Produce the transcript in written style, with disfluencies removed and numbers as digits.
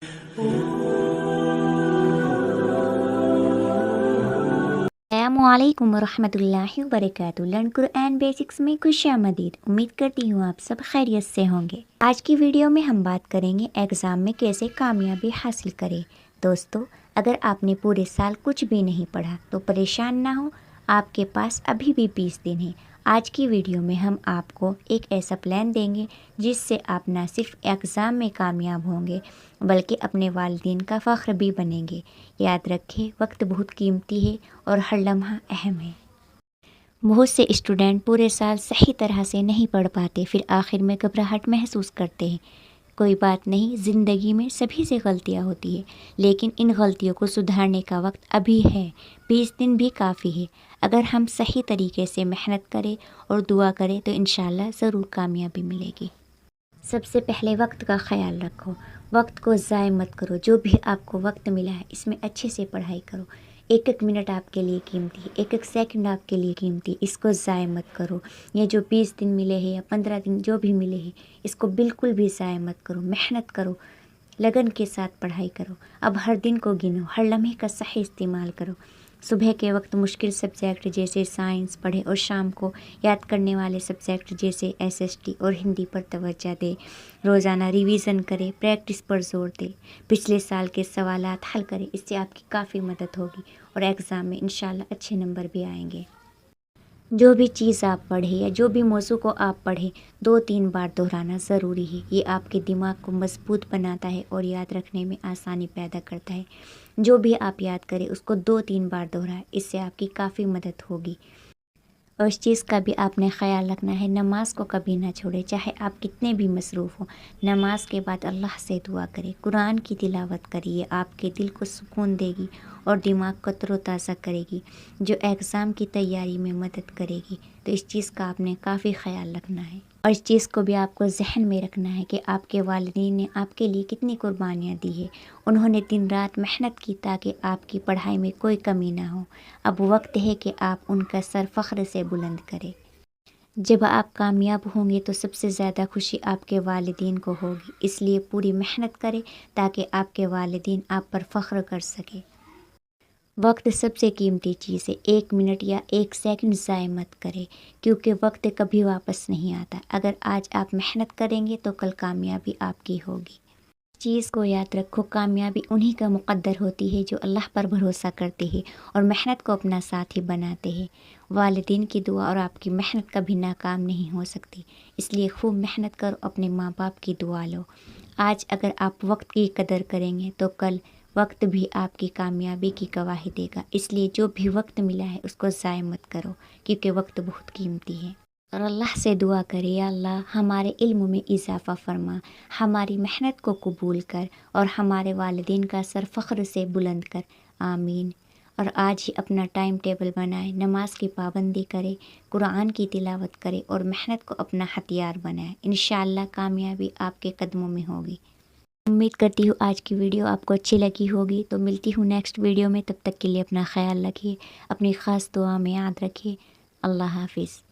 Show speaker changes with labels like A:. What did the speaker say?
A: अस्सलामुअलैकुम वरहमतुल्लाहि वबरकातुहू। लर्न कुरआन बेसिक्स में खुशामदीद। उम्मीद करती हूँ आप सब खैरियत से होंगे। आज की वीडियो में हम बात करेंगे एग्ज़ाम में कैसे कामयाबी हासिल करें। दोस्तों, अगर आपने पूरे साल कुछ भी नहीं पढ़ा तो परेशान ना हो, आपके पास अभी भी 20 दिन है। आज की वीडियो में हम आपको एक ऐसा प्लान देंगे जिससे आप ना सिर्फ एग्ज़ाम में कामयाब होंगे बल्कि अपने वालिदैन का फ़ख्र भी बनेंगे। याद रखें, वक्त बहुत कीमती है और हर लम्हा अहम है। बहुत से स्टूडेंट पूरे साल सही तरह से नहीं पढ़ पाते, फिर आखिर में घबराहट महसूस करते हैं। कोई बात नहीं, ज़िंदगी में सभी से गलतियां होती है, लेकिन इन गलतियों को सुधारने का वक्त अभी है। 20 दिन भी काफ़ी है। अगर हम सही तरीके से मेहनत करें और दुआ करें तो इंशाल्लाह ज़रूर कामयाबी मिलेगी। सबसे पहले वक्त का ख्याल रखो। वक्त को ज़ाय मत करो। जो भी आपको वक्त मिला है इसमें अच्छे से पढ़ाई करो। एक एक मिनट आपके लिए कीमती है, एक एक सेकंड आपके लिए कीमती, इसको ज़ाय मत करो। ये जो 20 दिन मिले हैं या 15 दिन जो भी मिले हैं, इसको बिल्कुल भी ज़ाय मत करो। मेहनत करो, लगन के साथ पढ़ाई करो। अब हर दिन को गिनो, हर लम्हे का सही इस्तेमाल करो। सुबह के वक्त मुश्किल सब्जेक्ट जैसे साइंस पढ़ें और शाम को याद करने वाले सब्जेक्ट जैसे एसएसटी और हिंदी पर तवज्जो दें। रोज़ाना रिवीज़न करें, प्रैक्टिस पर जोर दें। पिछले साल के सवालात हल करें, इससे आपकी काफ़ी मदद होगी और एग्ज़ाम में इंशाल्लाह अच्छे नंबर भी आएंगे। जो भी चीज़ आप पढ़ें या जो भी मौज़ू को आप पढ़ें 2-3 बार दोहराना ज़रूरी है। ये आपके दिमाग को मजबूत बनाता है और याद रखने में आसानी पैदा करता है। जो भी आप याद करें उसको 2-3 बार दोहराएं, इससे आपकी काफ़ी मदद होगी। और इस चीज़ का भी आपने ख्याल रखना है, नमाज को कभी ना छोड़े, चाहे आप कितने भी मसरूफ़ हो। नमाज के बाद अल्लाह से दुआ करें, कुरान की तिलावत करिए, आपके दिल को सुकून देगी और दिमाग को तरोताज़ा करेगी, जो एग्ज़ाम की तैयारी में मदद करेगी। तो इस चीज़ का आपने काफ़ी ख्याल रखना है और इस चीज़ को भी आपको जहन में रखना है कि आपके वालिदैन ने आपके लिए कितनी कुर्बानियाँ दी है। उन्होंने दिन रात मेहनत की ताकि आपकी पढ़ाई में कोई कमी ना हो। अब वक्त है कि आप उनका सर फ़ख्र से बुलंद करें। जब आप कामयाब होंगे तो सबसे ज़्यादा खुशी आपके वालिदैन को होगी, इसलिए पूरी मेहनत करें ताकि आपके वालिदैन आप पर फ़ख्र कर सके। वक्त सबसे कीमती चीज़ है। 1 मिनट या 1 सेकंड ज़ाय मत करें, क्योंकि वक्त कभी वापस नहीं आता। अगर आज आप मेहनत करेंगे तो कल कामयाबी आपकी होगी। चीज़ को याद रखो, कामयाबी उन्हीं का मुक़द्दर होती है जो अल्लाह पर भरोसा करते हैं और मेहनत को अपना साथी बनाते हैं। वालिदैन की दुआ और आपकी मेहनत कभी नाकाम नहीं हो सकती, इसलिए खूब मेहनत करो, अपने माँ बाप की दुआ लो। आज अगर आप वक्त की कदर करेंगे तो कल वक्त भी आपकी कामयाबी की गवाही देगा। इसलिए जो भी वक्त मिला है उसको ज़ाय मत करो, क्योंकि वक्त बहुत कीमती है। और अल्लाह से दुआ करें, या अल्लाह हमारे इल्म में इजाफ़ा फरमा, हमारी मेहनत को कबूल कर और हमारे वालिदैन का सर फ़ख्र से बुलंद कर। आमीन। और आज ही अपना टाइम टेबल बनाएं, नमाज की पाबंदी करें, कुरान की तिलावत करें और मेहनत को अपना हथियार बनाएं। इंशाअल्लाह कामयाबी आपके कदमों में होगी। उम्मीद करती हूँ आज की वीडियो आपको अच्छी लगी होगी। तो मिलती हूँ नेक्स्ट वीडियो में, तब तक के लिए अपना ख्याल रखिए, अपनी ख़ास दुआ में याद रखिए। अल्लाह हाफिज़।